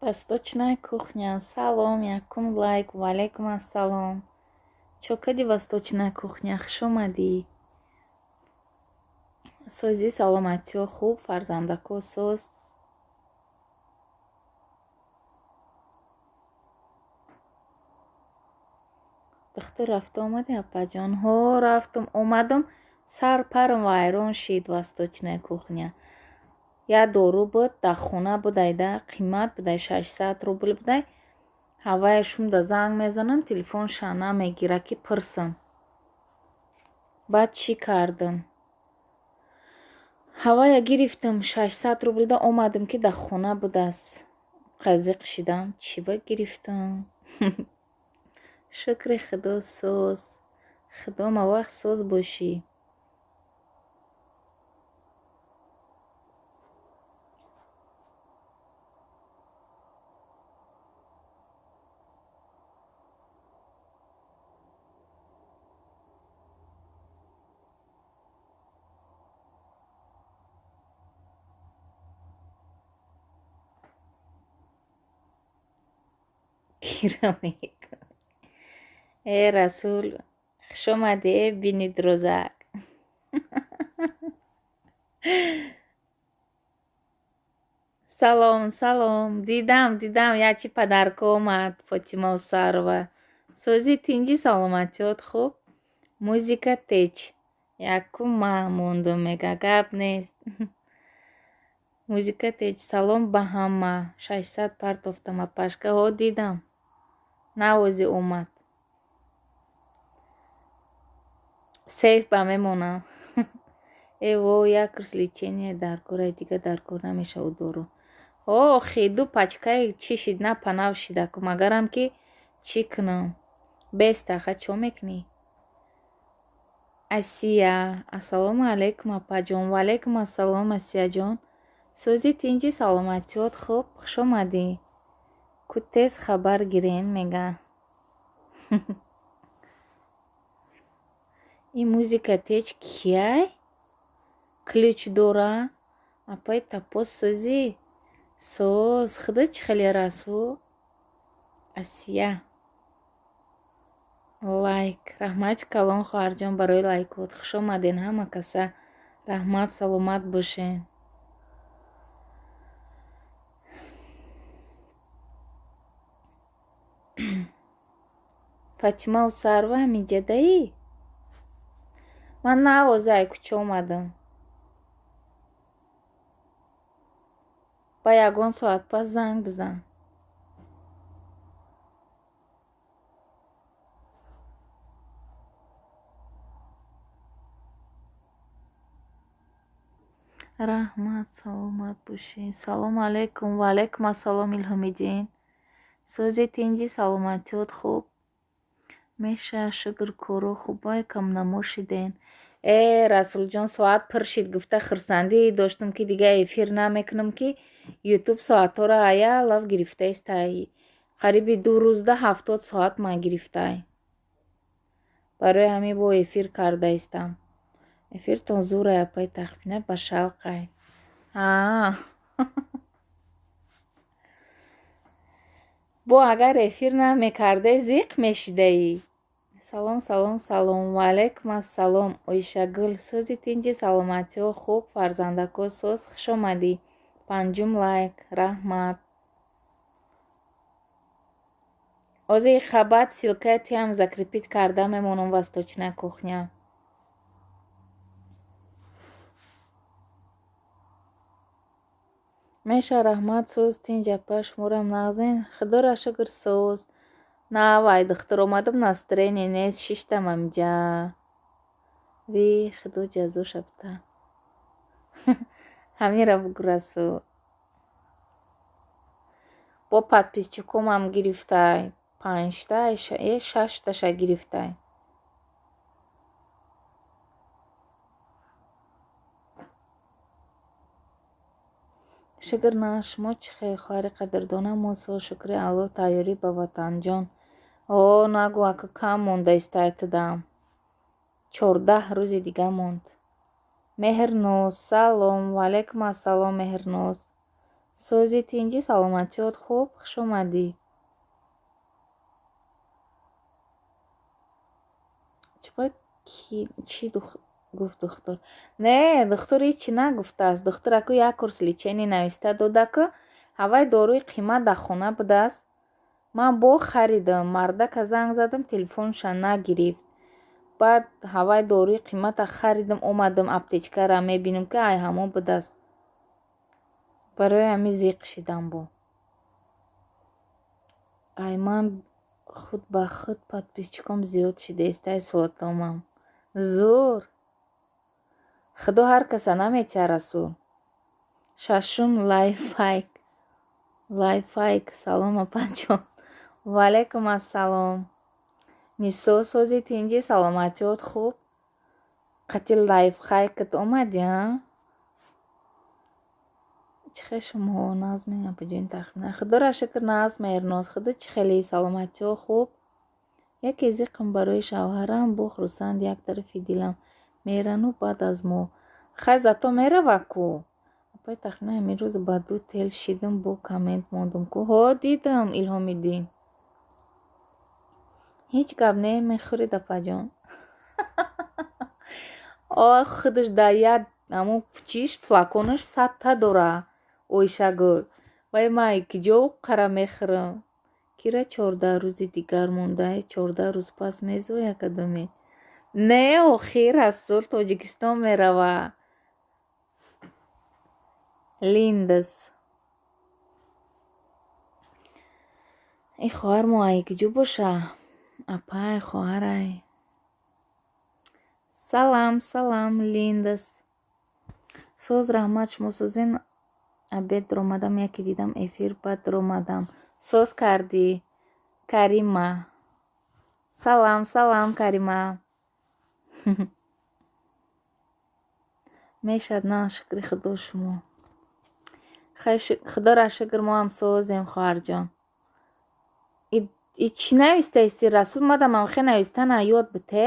Восточная кухня. Салом, якум лайк, валейкум ассалом. Чо кади восточная кухня? Хуш омадӣ. Сӯзи саломатиҳо хуб, фарзандако сӯз. Духтӣ рафта омадӣ, апаҷон? Ҳо, рафтам, омадам, сарпарам вайрон шид восточная кухня. Я дору буд, дар хона будайда, қимат будай 600 рубл будай. Ҳавая шумда занг мезанам, телефонша намегира ки пирсам. Баъд чӣ кардам? Ҳавая гирифтам 600 рублда, омадам ки дар хона будааст. Қазиқ шидам, чӣ ба гирифтам? Шукри Худо сӯз. Худо ма вақт сӯз бошӣ. گیرا میکنی. ای رسول خوش آمدی ای بینی دروزک. салом, салом. Дидам, ячи падарка омад, Фотима Усарова. Сӯзи тинҷи саломатиёт хуб? Музика теч. Якум ма мондум, мега гап нест. Музика теч. Салом ба ҳама. 600 партофтам апашка. Ҳо дидам. Навози омад. Сейф ба мемонам. Эво, як развлечение дар кора, дига дар кор намешаву дору. О, хиду пачкаи чӣ шид, на панав шидаку. Магарам ки чӣ кунам? Бестаха чо мекунӣ? Асия. Ассалому алейкум апаҷон. Валейкум ассалом Асияҷон. Сӯзи тинҷи саломатиёт хуб? Хуш омадӣ. Ку тез хабар гирен мега. Ин музика теч кияй? Ключ дора? Апай тапос сӯзи? Сӯз. Худо чӣ хеле расу? Асия. Лайк. Раҳмати калон хоҳарҷон барои лайкот. Хуш омаден ҳама каса. Раҳмат, саломат бошен. Фатима Усарова ҳаминҷадаӣ? Ман навозай куча омадам. Ба ягон соат пас занг бизан. Раҳмат, саломат бошӣ. Салому алейкум. Ва алейкум ассалом Илҳомиддин. Сӯзи тинҷи саломатиёт хуб? Меша шукр кору хубай камнамо шиден. Расулҷон, соат пир шид, гуфта хурсандӣ доштам ки дига эфир намекунам ки ютуб соатҳоро аялав гирифта истай. Қариби 2 рӯзда 70 соат ма гирифтай. Барои ҳамин бо эфир карда истам. Эфиртон зӯрай апай, тахмина ба шавқай. Бо агар эфир намекардаи зиқ мешидаӣ. Салом. Ва алейкум ассалом Оишагул. Сӯзи тинҷи саломатиҳо хуб? Фарзандако сӯз? Хуш омадӣ. 5 лайк. Раҳмат. Ози хабат силкаи тиам закрепить карда мемонам восточная кухня. Меша раҳмат сӯз тинҷ апа шуморам нағзен. Худоро шукр сӯз. Навай духтур омадам настроение нест, шиштам амҷа. Ви худо ҷазоша буда. Ҳамира бугу расул. Бо подписчикомам гирифтай. 5та 6таша гирифтай. Шукр на шумо чӣ хел хоҳари қадрдонам Мусо. Шукри Аллоҳ тайёрӣ ба ватанҷон. О, нагӯ ака кам монда истаятидам. 14 рӯзи дига монд. Меҳрноз. Салом. Ва алейкум ассалом Меҳрноз. сози тинҷӣ саломатиёт хуб, хуш омадӣ. Чӣ гуфт духтур? Не, духтур ҳичи нагуфтааст. Духтур аку як курс лечение нависта дода ки ҳавай доруи қимат дар хона будааст. Ман бо харидам, мардака занг задам, телефонша нагирифт. Баъд ҳавай доруи қимата харидам, омадам аптечкара мебинам ки ай ҳамон будааст. Барои ҳамин зиқ шидам бо. Ай ман худ ба худ подписчиком зиёд шидаест. Ай соатомам. Зур. Худо ҳар каса наметиҳад расул. Шашум лайфхайк. Лайфхайк. Салом апаҷон. Ва алайкум ассалом. Нисо сози тинҷӣ саломатиёт хуб. Қати лайфхайкат омадӣ, а? чихе шумо назме апаҷон тахмина. Худоро шукр назм мернос. Худо чи хеле саломатиё хуб. Яке зиқам барои шавҳарам бо хурсанд як тарафи дилам мерану баъд аз мо. Хай зато мерава ку. Апай тахмина ҳамин рӯз ба 2 тел шидам бо коммент мондам ку ҳо дидам Илҳомиддин. Ҳеҷ гап немехӯред апаҷон. Ох худаш да як ҳамон чиш флаконаш 100 та дора. Ойшагул. Вай ман киҷо қара мехӯрам. Кира 14 рӯзи дигар монда. 14 рӯз пас мезоя кадоме. Не охир Расул Тоҷикистон мерава. Линдас. Ин хоҳар мо ай киҷо боша? Апай хоҳарай. Салам, салам Линдас. Соз раҳмат шумо созен абед омадам яке дидам эфир баъд омадам. Соз кардӣ Карима. Салам, салам Карима. Мешад на шукри худо шумо. Хай худоро шукр мо ҳам созем хоҳарҷон. И чӣ навистаисти Расул мадамам хе навистана ёд бите?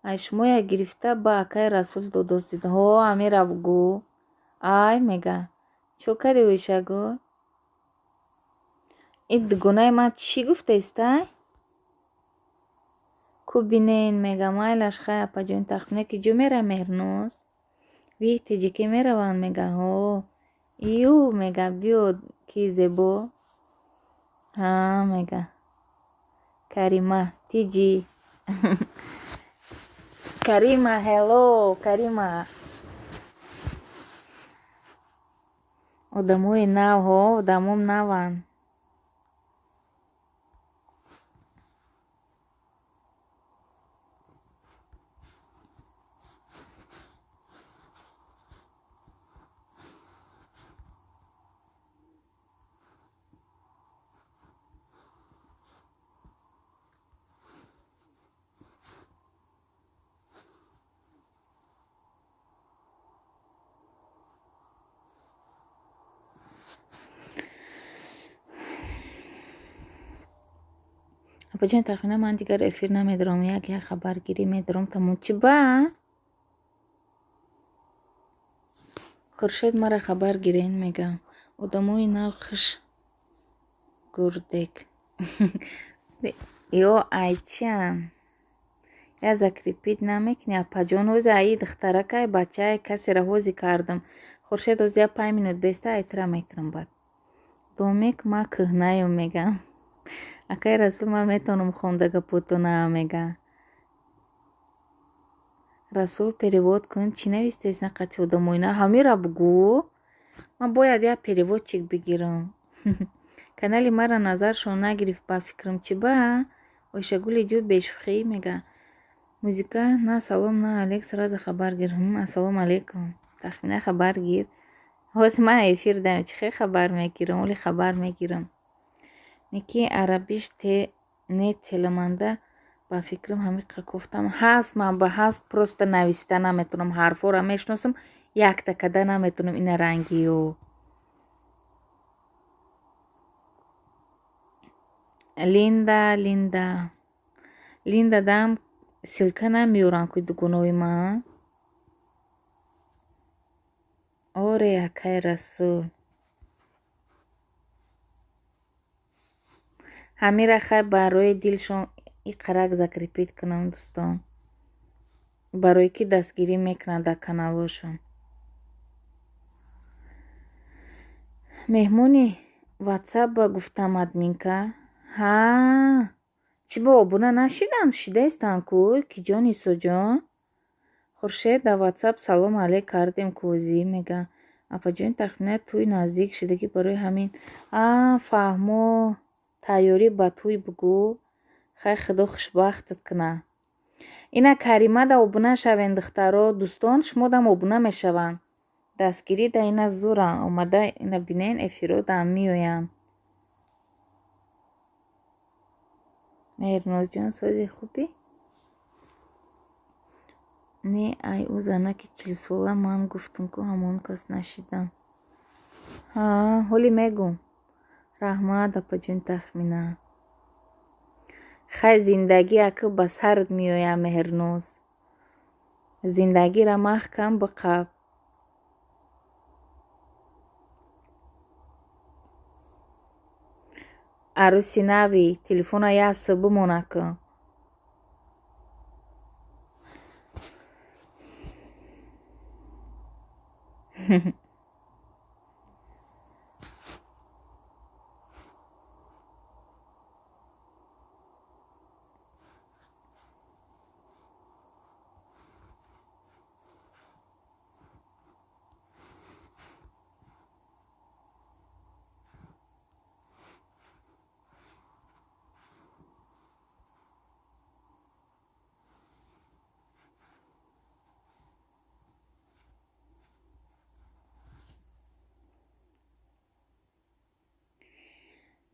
Ай шумо я гирифта ба акай Расул додостид. Ҳо амира бугу. Ай мега. Чокари ойшагу. Ин дугунаи ман чӣ гуфтаистай? Ку бинен мега майлаш хай апаҷон тахмина киҷо мера меҳрнос. Ви тиҷике мераванд мега ҳо. Ю мега биё ки зебо. Ҳа мега. Карима тиҷи. Карима hello Карима. Одамои нав ҳо, одамом наванд. Апаҷон тахмина ман дигар эфир намедорам. Як хабаргирӣ медорам тамом. Чӣ ба? Хуршед мара хабар гирен мегам. Одамои нав хуш гурдек. Ё айчан. Я закрепить намекни апаҷон ҳози аи духтаракай бачаи касера ҳози кардам. Хуршед ҳози я 5 минут беста айтра мекунам бад. Домек ма кӯҳнаём мегам. Акай Расул ман метавонам хонда гапотона мега. Расул перевод кун. Чӣ навистаист на қати одамои нав? Ҳамира бугу. Ман бояд як переводчик бигирам. Канали мара назаршон нагирифт ба фикрам. Чӣ ба? Ойшагули ҷо бешухӣ мега. Музика на салом на алек сразу хабар гир. Ассалому алейкум. Тахмина хабар гир. ҳоз ман эфир дам. Чӣ хе хабар мегирам? Оли хабар мегирам. Ники арабиш те не теламанда ба фикрам ҳамиқа гуфтам. Ҳаст ман ба ҳаст просто нависта наметунам. ҳарфора мешносам. Як такада наметунам ина рангиё. Линда, Линда. Линда дам силка намеёрам ки дугунои ман. Оре акай Расул. ҳамира хай барои дилшон иқарак закрепит кунам дӯстон, барое ки дастгирӣ мекунад дар каналошон. меҳмони ватсап ба гуфтам админка. Чӣ ба обуна нашидан? Шидаистан ку ки ҷон Исоҷон? Хуршед дар ватсап салом алейк кардем кӯзӣ мега. Апаҷони тахмина тӯй наздик шуда ки барои ҳамин фаҳмо тайёрӣ ба тӯй бугӯ. Хай худо хушбахтат куна. Ина Карима да обуна шавен духтаро. Дӯстон шумодам обуна мешаванд. Дастгирӣ да ина зӯран омада ина бинен эфиродам меоянд. Меҳрнозҷон сози хубӣ? Не ай ӯ занаки 40 сола ман гуфтам ку ҳамон кас нашидан. ҳоли мегум. Раҳмат апаҷони тахмина. Хай зиндагӣ аки ба сарт меояд Меҳрноз. Зиндагиро маҳкам биқаб. Арӯси нави телефона ясса бимона ку.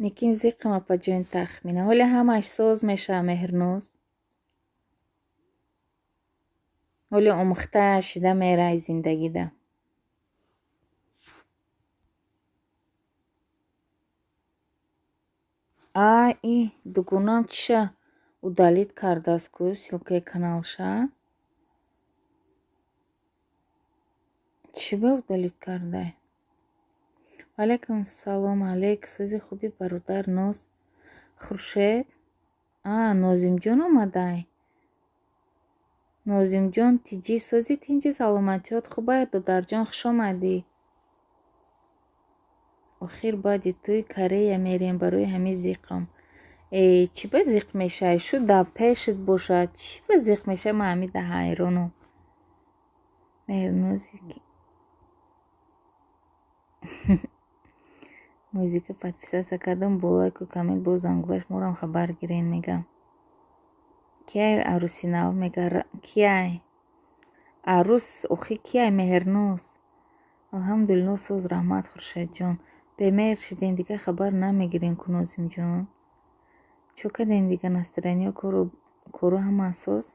Никин зиқм апаҷони тахмина. Ҳоли ҳамаш соз мешавад Меҳрноз. ҳоли омӯхтааш шида мераи зиндагида. И дугунам чиша удалит кардааст ку силкаи каналша. Чӣ ба удалит кардай? Валайкум салом алейк. Сози хуби бародар Ноз. Хуршед? Нозимҷон омадай? Нозимҷон тиҷӣ сози тинҷи саломатиёт хубай додарҷон хуш омадӣ. Охир баъди тӯи Корея мерем барои ҳамин зиқам. Чӣ ба зиқ мешавӣ? Шу дар пешит бошад. Чӣ ба зиқ мешавӣ? Ман ҳамида ҳайронам. Меҳрнози музика подписация кардам бо лайку коммент бо зангулаш морам хабар гирен мегам. Кияй арӯси нав мега кияй? Арӯс охи кияй Меҳрноз? Алҳамдулилло соз раҳмат Хуршедҷон. Бемеҳр шидем дигар хабар намегирем ку Нозимҷон. Чӯ кардем дигар настроения кору ҳама соз?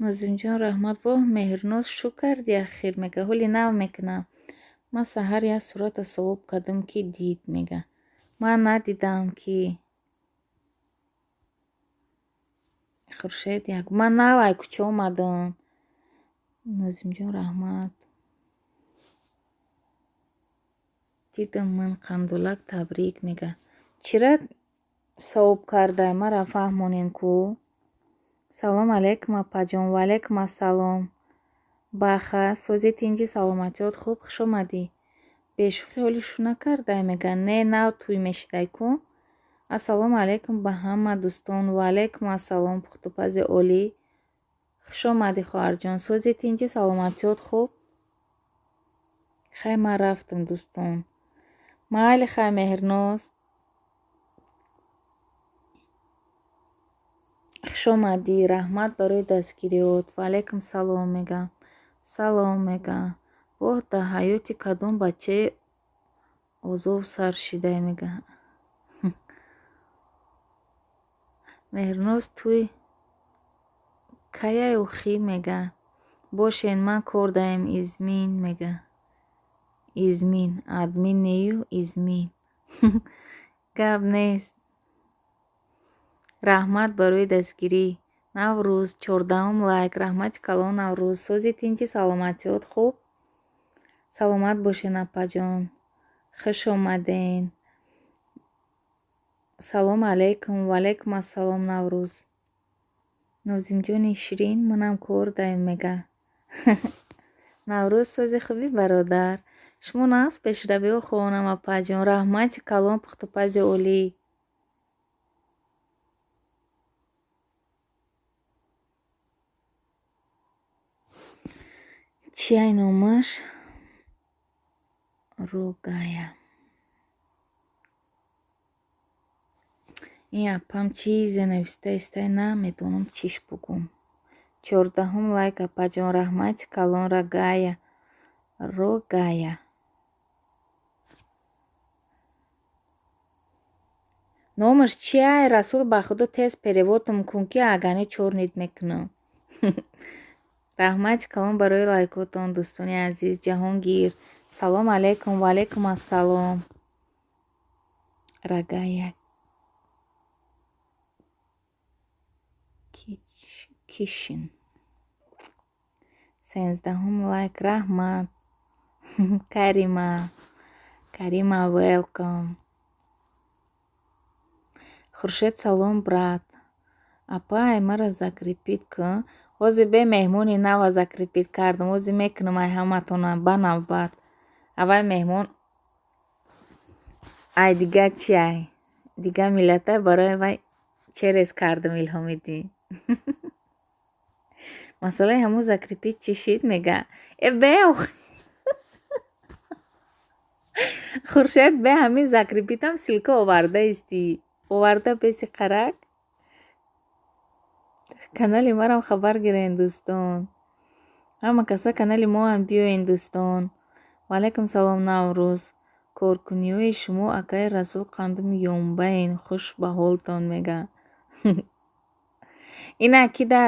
Нозимҷон раҳмат. Воҳ Меҳрноз шӯ карди ахир мега. ҳоли нав мекунам. Ман саҳар як сурата совоб кардам ки дид мега. Ман надидам ки Хуршед як ман навай куча омадам. Нозимҷон раҳмат. Дидам ман қандулак табрик мега. Чира совоб кардай? Мара фаҳмонен ку. Салом алейкум апаҷон. Ваалейкум ассалом. Баха сози тинҷи саломатиёт хуб хуш омадӣ. Бешухӣ ҳоли шу накардай мега. Не нав тӯй мешидай ку. Ассалому алейкум ба ҳама дӯстон. Ваалейкум ассалом пухтупази олӣ. Хуш омадӣ хоҳарҷон. Сози тинҷи саломатиёт хуб. Хай ман рафтам дӯстон. Майли хай Меҳрноз. хуш омадӣ. Раҳмат барои дастгириёт. Ваалейкум салом мегам. Салом мега. Воҳ дар ҳаёти кадом бачаи озов сар шидай мега. меҳрноз туй каяю хӣ мега. Бошен ман кор даем измин мега. Измин админ нею измин. гап нест. раҳмат барои дастгирӣ. Наврӯз 14 лайк. раҳмати калон Наврӯз. Сӯзи тинчи саломатиёт хуб? Саломат бошен апаҷон. хуш омаден. салом алейкум. Ваалейкум ассалом Наврӯз. Нозимҷони ширин манам кор даем мега. Наврӯз сӯзи хуби бародар. шумо нағз пешравиҳо хоҳонам апаҷон. раҳмати калон пухтупази олӣ. чиай номаш? Рогая. ин апам чизе навистаистай наметавонам чиш бугум. 14 лайк апаҷон. раҳмати калон Рогая. Рогая. номаш чиай? Расул ба худо тез переводам кун ки агане чорнит мекунам. раҳмати калон барои лайкотон дӯстони азиз. Ҷаҳонгир. салом алейкум. Ваалейкум ассалом. Рогая. кишин. 13 лайк. раҳмат. Карима. Карима велком. хуршед салом брат. Апай мара закрепит кун. ҳозир бе меҳмони нава закрепит кардам. ҳозир мекунам ай ҳаматона ба навбат. аввай меҳмон. ай дига чи ай? Дига миллатай барои вай через кардам Илҳомиддин. масъалаи ҳамун закрепит чӣ шид мега? Бех. хуршед бе ҳамин закрепитам силка оварда истӣ. оварда беси қарак. канали марам хабар гирен дӯстон. ҳама каса канали моам биёен дӯстон. ваалейкум салом Наврӯз. коркуниҳои шумо акаи Расул қандуми ёнбаен. хуш ба ҳолтон мега. ина кида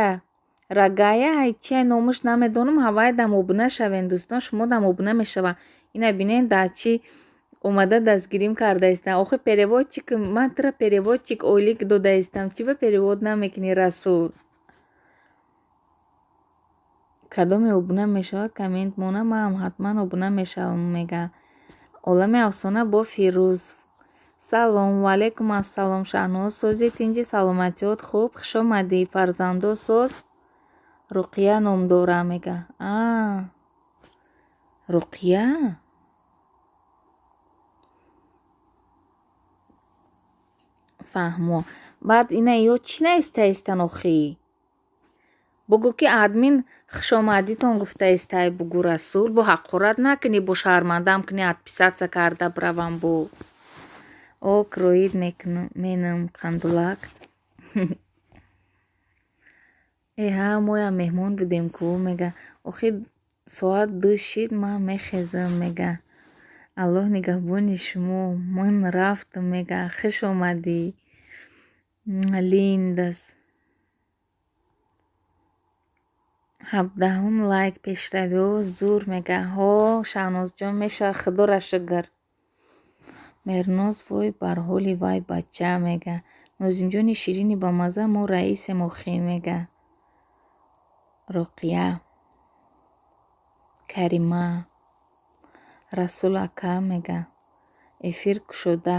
Рогая ҳай чиай номаш намедонам. ҳавай дам обуна шавен дӯстон. шумо дам обуна мешава. ина бинен да чӣ омада дастгирим кардаистам. охир переводчик ман тра переводчик ойлик додаистам. чӣ ба перевод намекунӣ Расул? кадоме обуна мешавад коммент мона. маам ҳатман обуна мешавам мега. олами афсона бо Фирӯз. салом. ваалейкум ассалом Шаҳноз. сӯзи тинҷи саломатиёт хуб? хуш омадӣ. фарзандо сӯз? Руқия ном дора мега. Руқия? фаҳмо. баъд ина ё чӣ навистаистан охӣ? бугӯ ки админ хушомадитон гуфтаистай бугӯ Расул. бо ҳақорат накунӣ. бо шармандам кунӣ отписаться карда бравам бо. кроид менам қандулак. ҳа моям меҳмон будем ку мега. охир соат 2 шид ман мехезам мега. аллоҳ нигаҳбони шумо. ман рафтам мега. хуш омадӣ. линдас. 17 лайк. пешравиҳо зур мега. ҳо Шаҳнозҷон мешавад. худора шукр. меҳрноз вой бар ҳоли вай бача мега. нозимҷони ширини ба мазза мо раисе мохӣ мега. руқия. карима. расул ака мега. эфир кушода.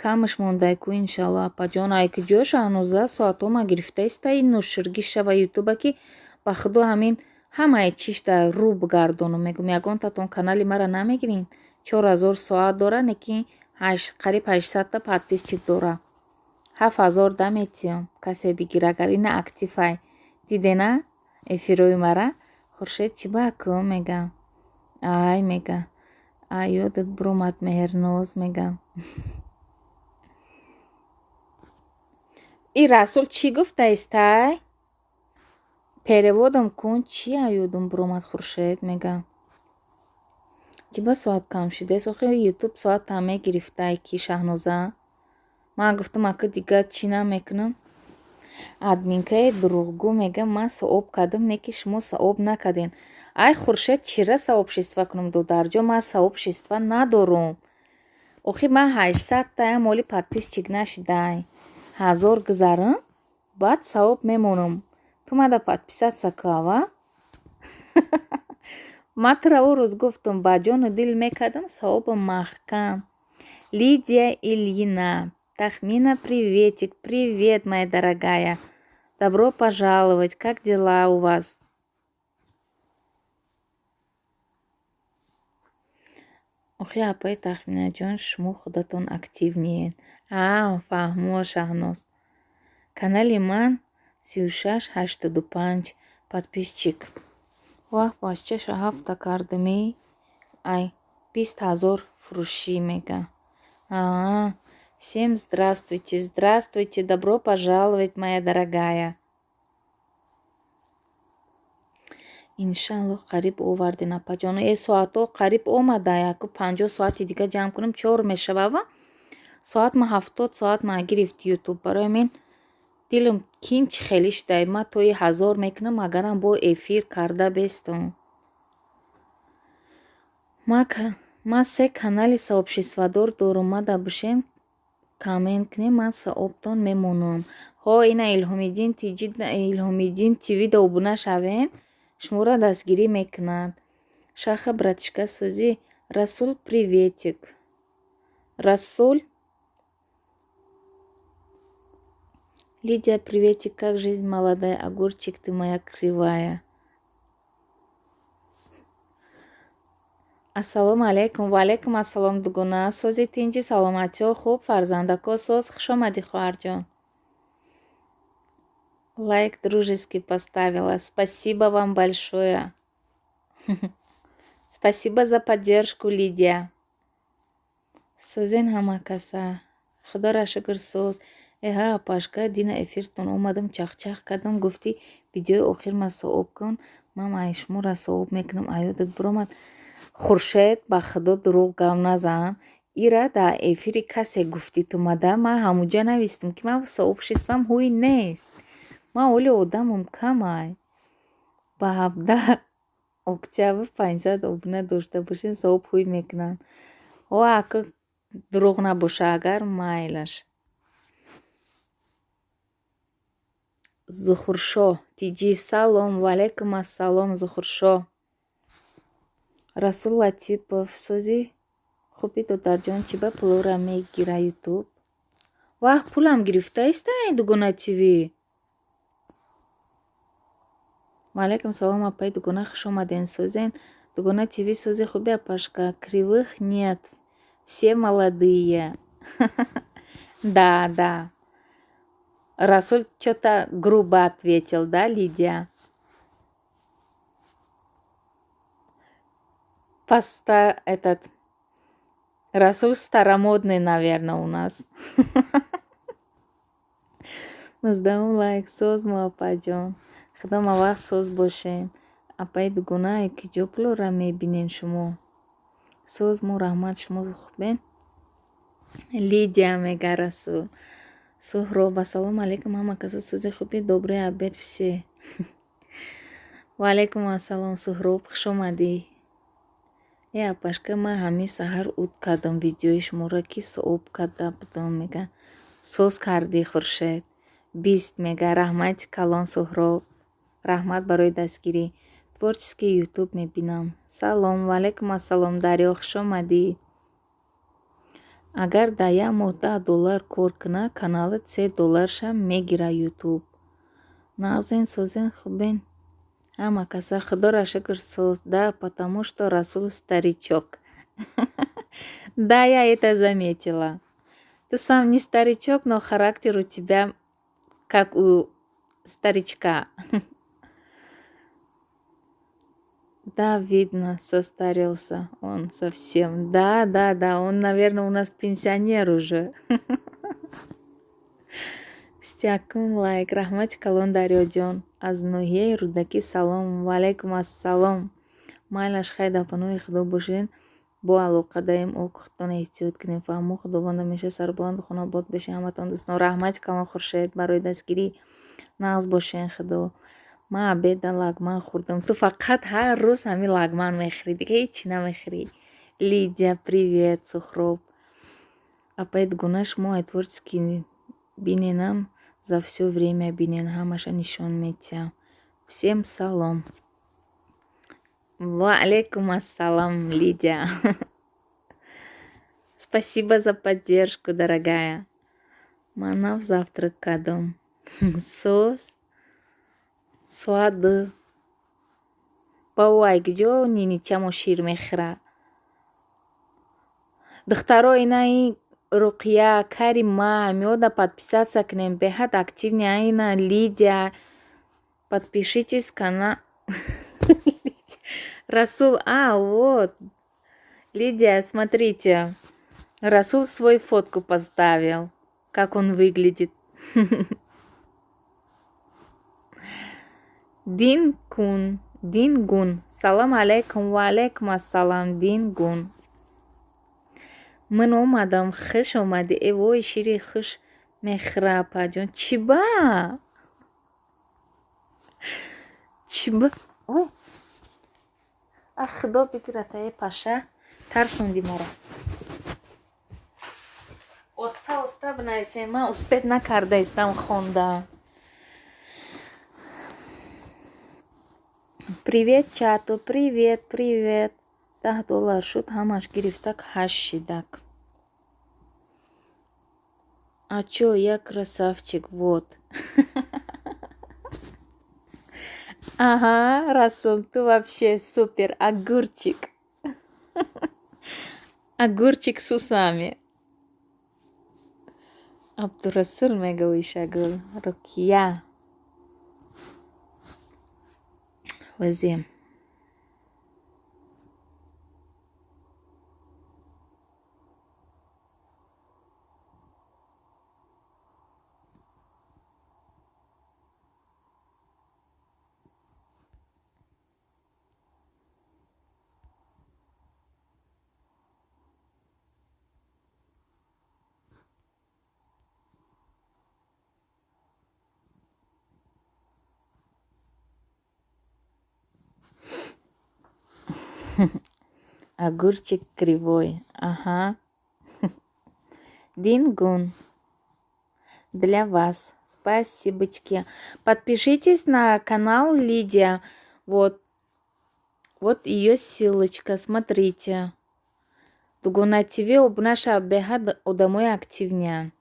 камаш мондайку иншалло апаҷон. ай куҷо Шаҳноза соатома гирифтаистай ноширгӣ шава ютуба ки ба худо ҳамин ҳамаи чишта рӯ бигардонам мегум. ягон татон канали мара намегирин. 4000 соат дора. неки қариб 800 подписчик дора. 7000 даметиём касе бигир агар ина активай. дидена эфирои мара? хуршед чӣ баку мега. ай мега. ай ёдат биромад меҳрноз мега. и Расул чӣ гуфтаистай? переводам кун. чӣ ёдам биромад хуршед мега. чӣ ба соат кам шидаист? охир ютуб соатам мегирифтай ки Шаҳноза. ман гуфтам ака дигар чӣ намекунам. Админкаи дурӯғгӯ мегӯяд ман савоб кардам, не ки шумо савоб накардем. Ай Хуршед, чира савобшиства кунам дударҷо? Ман савобшиства надорум. Охи ман 800 моли подписчик нашидай. 1000 гузарам, баъд савоб мемонам. Ту мада подписаться кава? Ман тура о рӯз гуфтам, ба ҷону дил мекардам савобам маҳкам. Лидия Ильина. Тахмина, приветик. Привет, моя дорогая. Добро пожаловать. Как дела у вас? Охи апай Тахминаҷон, шумо худатон активниед. Фаҳмо Шаҳноз. Канали ман 3685 подписчик. Ваҳ, бачаша ҳафта кардами? Ай, 20 000 фурӯшӣ мега. Всем здравствуйте, здравствуйте, добро пожаловать, моя дорогая. Иншаллоҳ қариб овардин апаҷон. Соато қариб омада, яку 50 соати дига ҷамъ кунам 4 мешавава. Соатма 70 соат ма гирифт ютуб. Барои мин дилам кимчи хелӣ шидаид. Ман тои 1000 мекунам, агарам бо эфир карда бестам. Ман 3 канали савобшиствадор дорам. Мада бошен комент кунем, ман савобтон мемонам. Ина Илҳомиддин тиви да обуна шавен, шуморо дастгирӣ мекунад. Шаха братишка Сӯзи. Расул, приветик. Расул. Лидия, приветик. Как жизнь, молодая? Огурчик ты моя кривая. Ассалому алейкум. Ва алейкум ассалом дугуна. Сӯзи тинҷи саломатиҳо хуб? Фарзандако Сӯз, хуш омадӣ хоҳарҷон. Лайк дружеский поставила. Спасибо вам большое. Спасибо за поддержку, Лидия. Сӯзен ҳамакаса. Худоро шукр Сӯз. Эҳа апашка дина эфиртон омадам, чахчах кардам, гуфтӣ видеои охир ма савоб кун. Ман ай шуморо савоб мекунам. Аёдат биромад. Хуршед, ба худо дурӯғ гап назан. Ира дар эфири касе гуфтӣ тумада. Ман ҳамуҷа навистам ки ман савобшиствам ҳуй нест. Ман оли одамам камай. Ба 17 октябр 500 обуна дошта бошен савоб ҳуй мекунам. Ака дурӯғ набоша, агар майлаш. Зухуршо тиҷи салом. Ва алейкум ассалом Зухуршо. Расул Латипов. Сӯзи хуби додарҷон, чӣ ба пулора мегира ютуб? Ваҳ, пулам гирифтаиста ин Дугуна тиви? Ва алейкум салом апай Дугуна, хуш омаден. Сӯзен Дугуна тиви. Сӯзи хуби апашка? Кривых нет, все молодые. Да. Расул что-то грубо ответил, да, Лидия? Расул старомодный, наверное, у нас. Муздам лайк Сӯз мо апаҷон. Худома вақт Сӯз бошен. Апай Дугуна киҷо пулора мебинен шумо? Сӯз мо раҳмат, шумо хубен? Лидия мега Расул. Сӯҳроб. Ассалому алейкум ҳамакаса. Сӯзи хуби? Добрый обед все. Ва алейкум ассалом Сӯҳроб, хуш омадӣ. Апашка, ман ҳамин саҳар уд кардам видеои шуморо ки савоб карда будам. Мега Сӯз кардӣ Хуршед. 20 мега. Раҳмати калон Сӯҳроб. Раҳмат барои дастгирӣ. Творческий ютуб мебинам. Салом. Ва алейкум ассалом Дарё, хуш омадӣ. Агар дар як моҳ $10 кор куна, каналат $3 мегира ютуб. Нағзен Сӯзен хубен? Ҳамакаса худоро шукр Сӯз. Да, потому что Расул старичок. Да, я это заметила. Ты сам не старичок, но характер у тебя как у старичка. Да, видно, состарелся он совсем. Да, он, наверное, у нас пенсионер уже. Стякум лайк. Раҳмати калон Дарёҷон. Аз ноҳияи Рудаки салом. Ва алейкум ассалом. Майлаш хай дар паноҳи худо бошен. бо алоқа даем овқатон эҳтиёт кунем. фаҳмо худованд ҳамеша сарбуланду хунобод бошед. ҳаматон дӯстон раҳмати калон хуршед барои дастгирӣ нағз бошен. худо ман обеда лагман хӯрдам. Ту фақат ҳар рӯз ҳамин лагман мехӯрӣ, дига ҳечи намехӯрӣ. Лидия, привет, Сухроб. Опять дугона шумо творчески биненам, за всё время бинен, ҳамаша нишон метиҳам. Всем салом. Ва алейкум ассалам, Лидия. Спасибо за поддержку, дорогая. Манав завтрак кардам. Сос, суады. Бавай, где ниничамо шир мехӯра? Духтаро инаи Руқия, Карима, меода подписаться к ним. Бехат активнее. Аина Лидия. Подпишитесь канал. Расул, вот. Лидия, смотрите. Расул свою фотку поставил. Как он выглядит. Дингун. Салам алейкум. Ва алейкум ассалам. Дингун. Ман омадам, хуш омади. Вой, шири хуш мехӯра, апаҷон. Чӣ ба? Ой. Худо бигирад, паша тарсонди маро. Оста бинависем. Ман успет накардаистам хонда. Привет, чату. Привет. $10 шуд, ҳамаш гирифтак 8 шидак. А чё, я красавчик, вот. Ага, Расул, ты вообще супер, огурчик. Огурчик с усами. Абдурасул мегавишагул. Рукия. Вазем. Огурчик кривой. Ага. Дингун. Для вас. Спасибочки. Подпишитесь на канал Лидия. Вот ее ссылочка. Смотрите. Дугуна ТВ обнаша беҳад одамои активнян.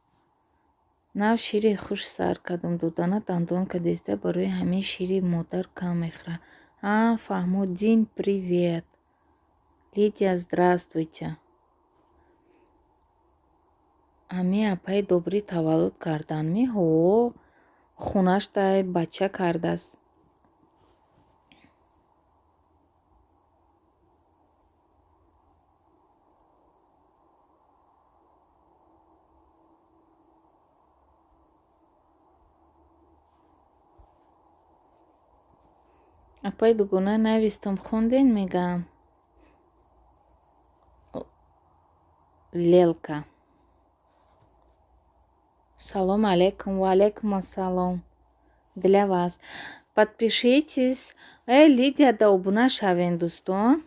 Нав шири хуш сар кардам. Додана дандон кадеста барои ҳамин шири модар кам мехӯра. Фаҳмудин, привет. Лидия, здравствуйте. Ами апай добрӣ таваллуд карданми? Ҳо, хунаштай бача кардааст. Апай дугуна навистам, хонден мегам. Лелка. Салом алейкум. Ва алейкум ассалом. Для вас. Подпишитесь. Лидия, да обуна шавен, дӯстон.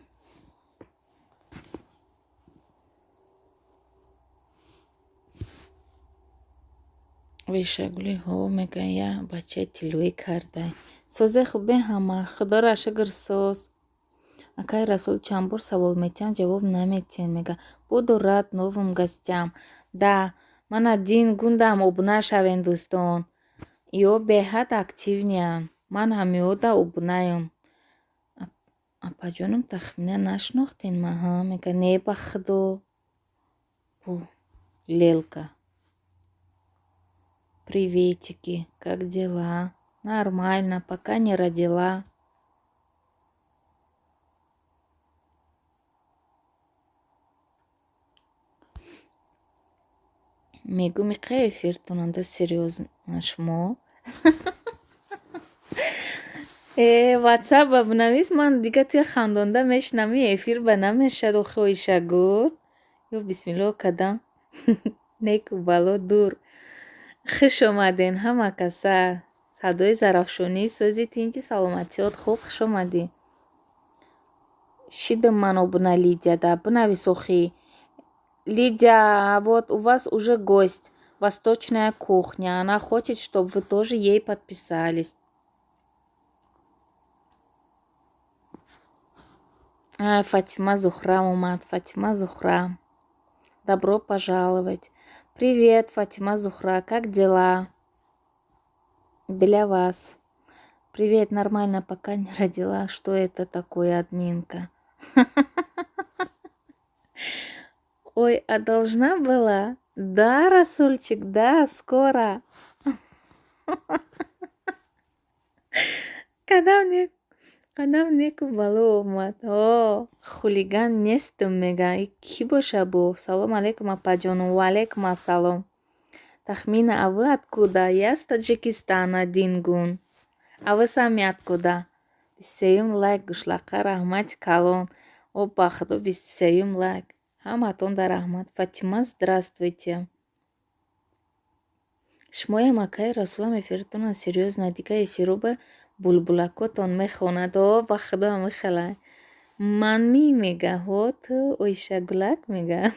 Вишагули ҳо мега я бачаи тилӯӣ кардай. Созе хубе ҳама. Худоро шукр соз. Акай Расул чанд бор савол метиҳам, ҷавоб наметиҳем. Мега буду рад новым гостям. Да, мана Дингундам обуна шавен, дӯстон. Ё беҳад активнян. Ман ҳамиёда обунаям. Апаҷонам тахминан нашнохтен маҳа. Мега не ба худо. Лелка. Приветики, как дела? Нормально, пока не родила. Мегу миқай эфир тунанда серьёзно шумо? ватсап бинавис, ман дига туи хандонда мешинам ин эфир ба намешаду хоҳишагӯр. Ё бисмиллоҳ кадам. Неку бало дур. Хуш омаден ҳама каса. Садои зарафшонӣ сӯзи тинҷи саломатиёт хуб хуш омадӣ. Шидам ману бина Лидия да бинавис охи. Лидия, вот у вас уже гость. Восточная кухня. Она хочет, чтобы вы тоже ей подписались. Фатима Зухра омад. Фатима Зухра. Добро пожаловать. Привет, Фатима Зухра. Как дела? Для вас. Привет, нормально, пока не родила. Что это такое, админка? Ой, а должна была? Да, Расульчик, да, скоро. Қадам неку бало омад. О, хулиган нестум мега. Ки боша бо? Салом алейкум, апаҷону. Ва алейкум ассалом. Тахмина, а вы откуда? Я с Таджикистана, Дингун. А вы сами откуда? 23 лайк гушлақа раҳмати калон. О бахдо 23 лайк. Ҳаматонда раҳмат. Фатима, здравствуйте. Шумоям акаи Расулам эфиртонан серьёзно, дига эфиру ба булбулакотон мехонад. О ба худо мехалай. Ман мега ҳо ту ойшагулак мега.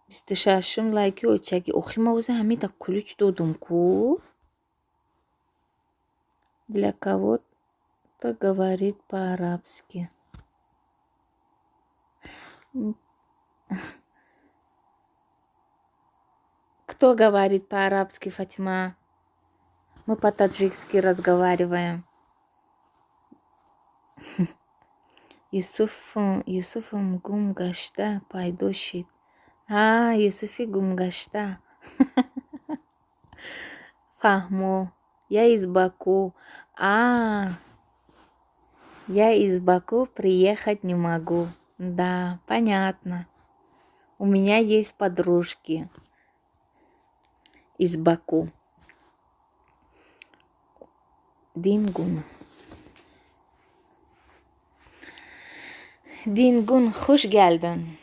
26 лайки очаги. Охи ма озе ҳамида ключ додум ку. Для кого-то говорит по-арабски. Кто говорит по-арабски, Фатима? Мы по-таджикски разговариваем. Юсуфом гум гашта пайдо шид. Юсуфи гум гашта. Фаҳмо. Я из Баку. Я из Баку приехать не могу. Да, понятно. У меня есть подружки из Баку. Дингун. Дингун, хуш гелдин.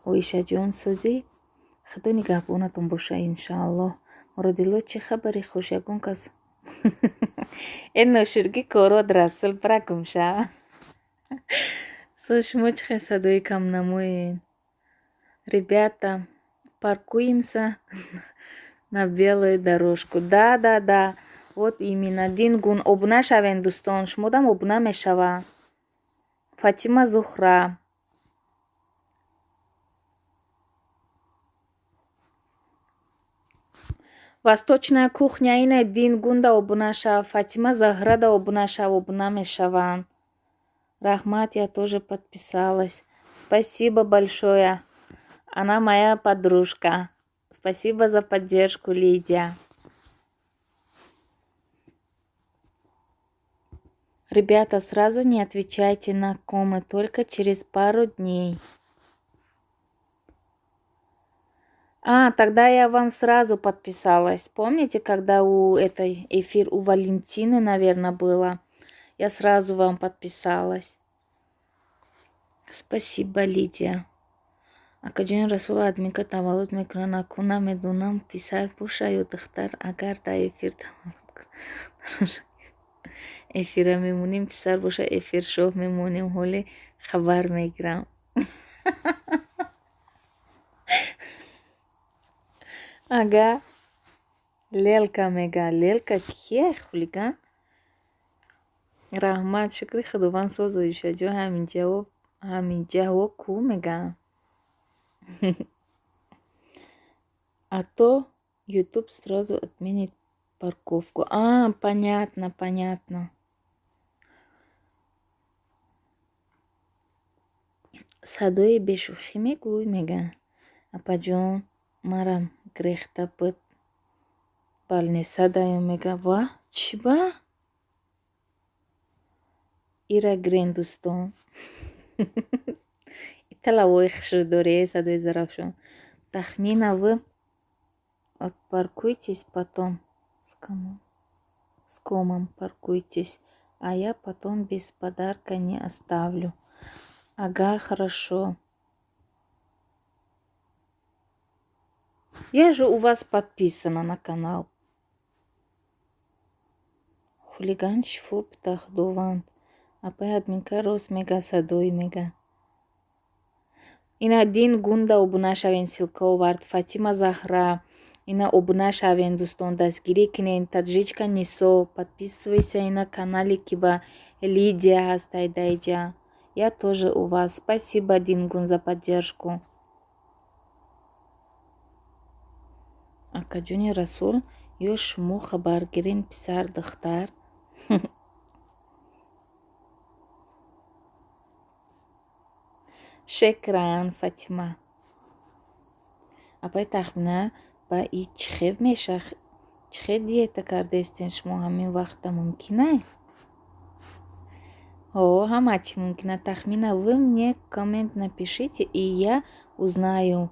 Ойшаҷон сӯзи. Худо нигаҳбонатон боша, иншааллоҳ. Муродило чӣ хабари хуш? Ягон кас ноширги корот Расул пракумша. Шумо чихе садои камнамоен. Ребята, паркуемся на белую дорожку. Да. Вот именно. Дингун, обуна шавен дӯстон. Шумодам обуна мешава. Фатима Зухра. Восточная кухня ине Дингунда обуна шав. Фатима Захрада обуна шав. Обуна мешаван. Рахмат, я тоже подписалась. Спасибо большое. Она моя подружка. Спасибо за поддержку, Лидия. Ребята, сразу не отвечайте на комы, только через пару дней. Тогда я вам сразу подписалась. Помните, когда у этой эфир у Валентины, наверное, было? Я сразу вам подписалась. Спасибо, Лидия. Акаҷони Расул админка таваллуд мекунад, наку намедонам писар боша ё духтар. Агар дар эфир таваллуд эфира мемонем, писар боша, эфир шоҳ мемонем, ҳоли хабар мегирам. Ага. Лелка мега. Лелка кие хулиган? Раҳмат, шукри худованд соз Ойшаҷо ҳамин ҷавоб ку мега. А то YouTube сразу отменит парковку. Понятно. Садои бешухӣ мегӯй мега. Апаҷон, марам грехта буд. Балнесадаё мега. Ва, чӣ ба? Ира Грендустон. Талавои хушрӯ дорӣ, садои зарафшон. Тахмина вы отпаркуйтесь потом. с комом паркуйтесь, а я потом без подарка не оставлю. Ага, хорошо. Я же у вас подписана на канал. Хулиган шфу птах дованд. Апай админка рос мега садой мега. Ина дин гунда обуна шавен силка овард. Фатима Захра. Ина обуна шавен дустон дастгирӣ кинен. Таджичка Нисо. Подписывайся и на канале Киба. Лидия Хастайдайджа. Я тоже у вас. Спасибо, Дингун, за поддержку. Акаҷони Расул, ё шумо хабаргирин писар духтар? Шукран, Фатима. Апай тахмина ба и чихев меша? Чихе диета кардестин шумо ҳамин вақта мумкина? О, ҳамачи мумкина. Тахмина вы мне коммент напишите, и я узнаю,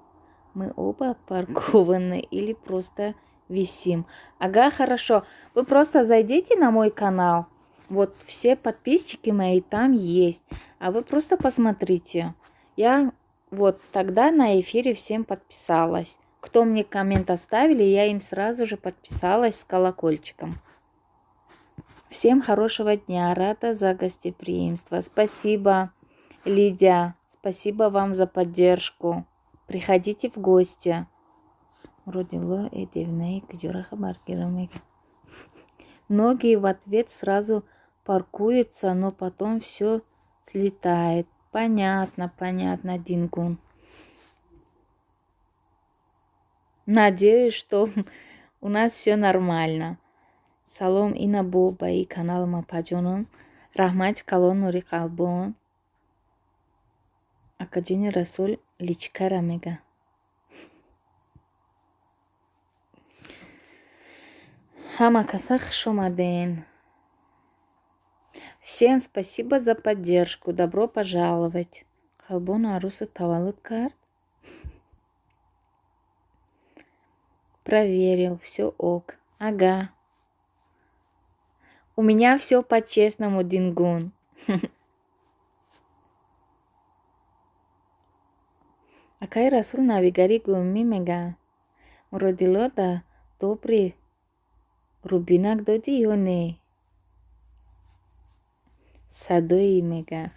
мы оба паркованы или просто висим. Ага, хорошо. Вы просто зайдите на мой канал. Вот все подписчики мои там есть. А вы просто посмотрите. Я вот тогда на эфире всем подписалась. Кто мне коммент оставили, я им сразу же подписалась с колокольчиком. Всем хорошего дня. Рада за гостеприимство. Спасибо, Лидия. Спасибо вам за поддержку. Приходите в гости. Многие в ответ сразу паркуются, но потом все слетает. Понятно, понятно, Дингун. Надеюсь, что у нас все нормально. Салом ина бо ба и канал Мапаҷонон. Раҳмати калон нури қалбон. Акаҷони Расул личкара мега. Ҳама каса хуш омаден. Всем спасибо за поддержку. Добро пожаловать. Қалбон аруса таваллуд кард. Проверил, все ок. Ага. У меня все по-честному, Дингун. Акай Расул навигари гуми мега. Муродило да добрый рубинак доди ё не? Садои мега.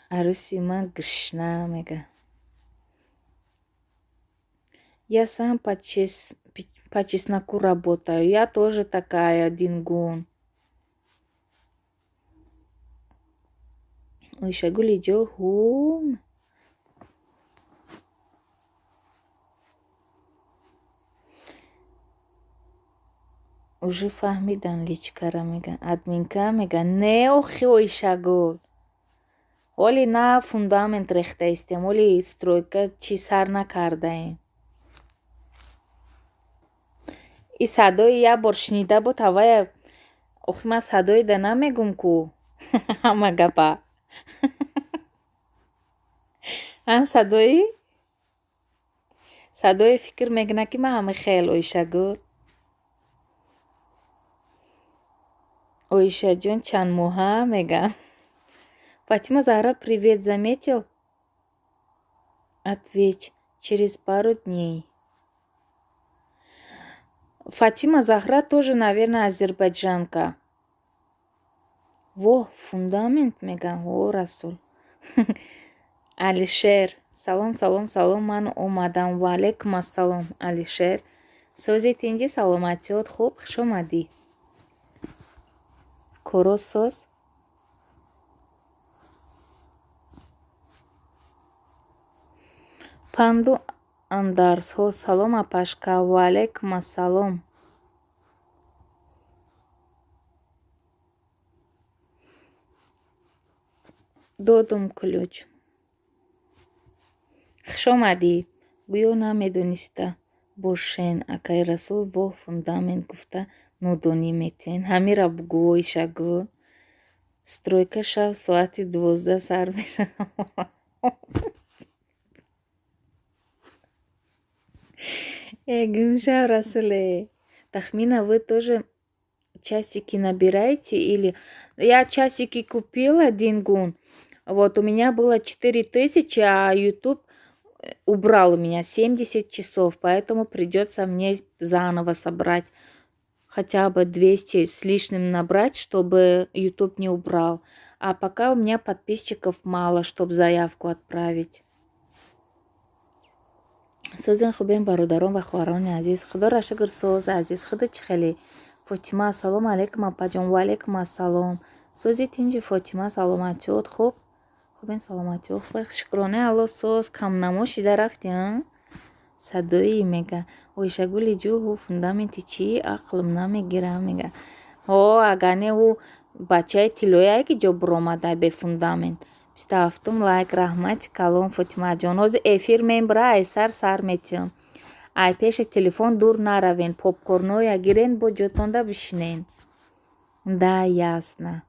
Аруси ман гшна мега. Я сам по чесноку работаю. Я тоже такая, Дингун. Ой, шагули джо хум. Уже фаҳмидан личкара мега. Админка мега. Не охи ой шагул. Оли на фундамент рехта истем. Оли стройка чи сар накардаем. И садои я бор шнида буд авая. Охи ман садои да намегум ку. Ҳама гапа. Ан садои фикр мекуна ки ман ҳама хел ой шагул. Ойша ҷон чанд моҳа мегам. Фатима Захра, привет, заметил? Ответь через пару дней. Фатима Захра тоже, наверное, азербайджанка. Во, фундамент мегам. О, Расул. Алишер. Салом, салом, салом. Ман омадам. Ва алейкум ассалом, Алишер. Сози тинҷи саломатиёт хуб, хуш омадӣ. Коросос. Панду андарсҳо. Салом апашка. Ва алейкум ассалом. додум ключ. Хуш омадӣ. Гӯё намедониста бошен. Акай Расул во фундамент гуфта нодонӣ метен. Ҳамира бугӯ ой шагул. Стройка шав соати 12 сар мешавад. Гюнша Расуле. Тахмина, вы тоже часики набираете или... Я часики купила Дингун. Вот у меня было 4000, а YouTube убрал у меня 70 часов, поэтому придется мне заново собрать хотя бы 200 с лишним набрать, чтобы YouTube не убрал. А пока у меня подписчиков мало, чтобы заявку отправить. Созен хубен бародарон ва хӯрони азиз, худоро шукр соз азиз, худо чӣ хеле? Фотима, салом алейкум апаҷон. Ва алейкум ассалом. Сози тинҷи Фотима, саломатиёт хуб? Хубен саломатиёт хуб? Шукроне алло соз, камнамо шида рафтӣ, а? Садои мега. Ойшагули ҷӯҳу фундаменти чӣ ақлим намегирам мега. О, агар не ӯ бачаи тиллояе ки ҷо буромада бе фундамент. 27 лайк, раҳмати калон Фотимаҷон. Ҳозир эфир мебира, ай сар метиҳам. Ай пеши телефон дур наравен. Попкорноя гирен, бо ҷотонда бишинен. Да, ясно.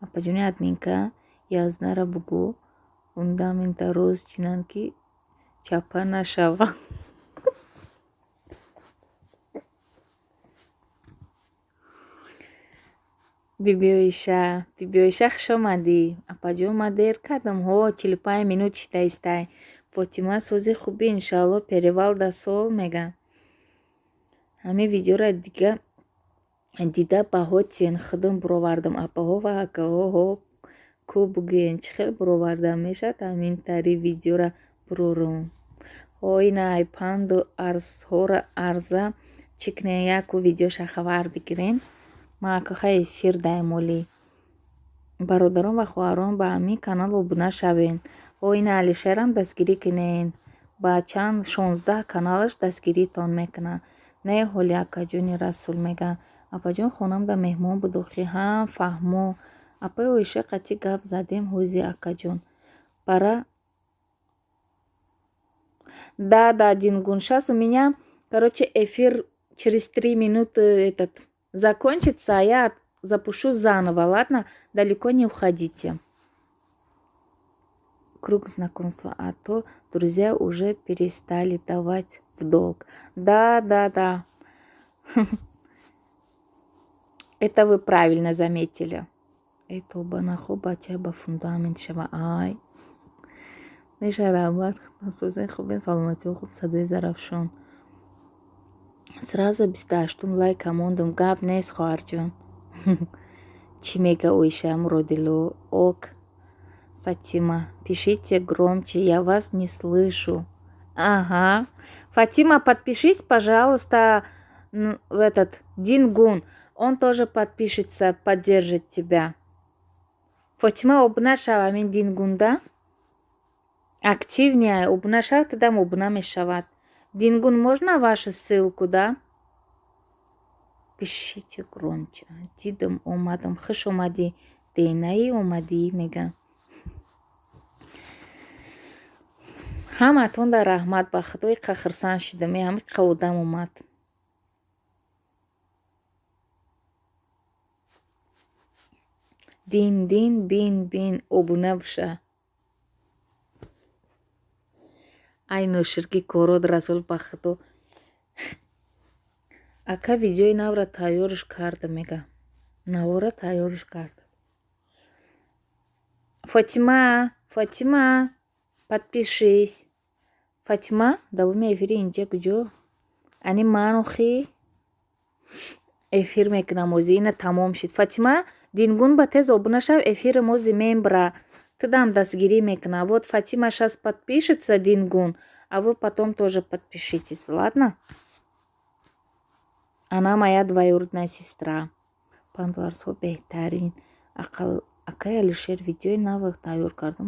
Апаҷони админка, язнара бугӯ. Фундамента роз чинан ки чапа нашава. Бибиоиша хуш омадӣ. Апаҷон ма дер кардам. 45 минут шида истай. Фотима сози хубӣ, иншалло перевалда сол мега. Ҳамин видеора дига дида баҳотин худам буровардам. Апаҳо ва акаҳоҳо ку бугӯен. Чӣ хел буроварда мешавад ҳамин тари видеора бурорум. Ина айпанду арзҳора арза чикне яку видеоша хабар бигирем. Ма акаха эфир даймоли. Бародарон ва хоҳарон ба ҳамин канал обуна шавен. Ина Алишерам дастгирӣ кинен. Ба чанд 16 каналаш дастгиритон мекунад. Не ҳоли акаҷони Расул мега. Апаҷон хонамда меҳмон буд охи ҳам фаҳмо. Апаи Оиша қатӣ гап задем ҳози акаҷон. Бара Да, Дингун, щас у меня, короче, эфир через 3 минуты закончится, а я запущу заново, ладно? Далеко не уходите. Круг знакомства, а то друзья уже перестали давать в долг. Да. Это вы правильно заметили. Это банахо бачаба фундамент шава. Ай. Нешарамат, насозен хубен саломатиё хуб садои зарафшон. Сразу 28 лайка мондам, гап нест хоҳарҷон. Чӣ мега Оиша Муродило? Ок. Фатима, пишите громче, я вас не слышу. Ага. Фатима, подпишись, пожалуйста, в этот Дингун. Он тоже подпишется, поддержит тебя. Фатима, обуна шава амин Дингунда. Активнее. Обуна шава, тогда обуна мешавад. Дингун, можно вашу ссылку, да? Пишите громче. Дидам омадам. Хуш омадӣ. Денаи омадӣ мега. Ҳаматонда раҳмат, ба худои қахрсан шидам. Ҳамин қаводам омад. Дин бин обуна биша. Ай ноширги кород Расул, ба худо. Ака видеои навра тайёрш карда мега. Навора тайёрш карда. Фатима, подпишись. Фатима, давоми эфири инҷа куҷо? Ани ман охи эфир мекунам, ози ина тамом шид. Фатима, Дингун ба тез обуна шав, эфири мози мембра. Тудам дастгирӣ мекунам. Вот Фатима сейчас подпишется, Дингун, а вы потом тоже подпишитесь, ладно? Она моя двоюродная сестра. Пандуарсо беҳтарин. Акай Алишер видеои навах тайёр кардам.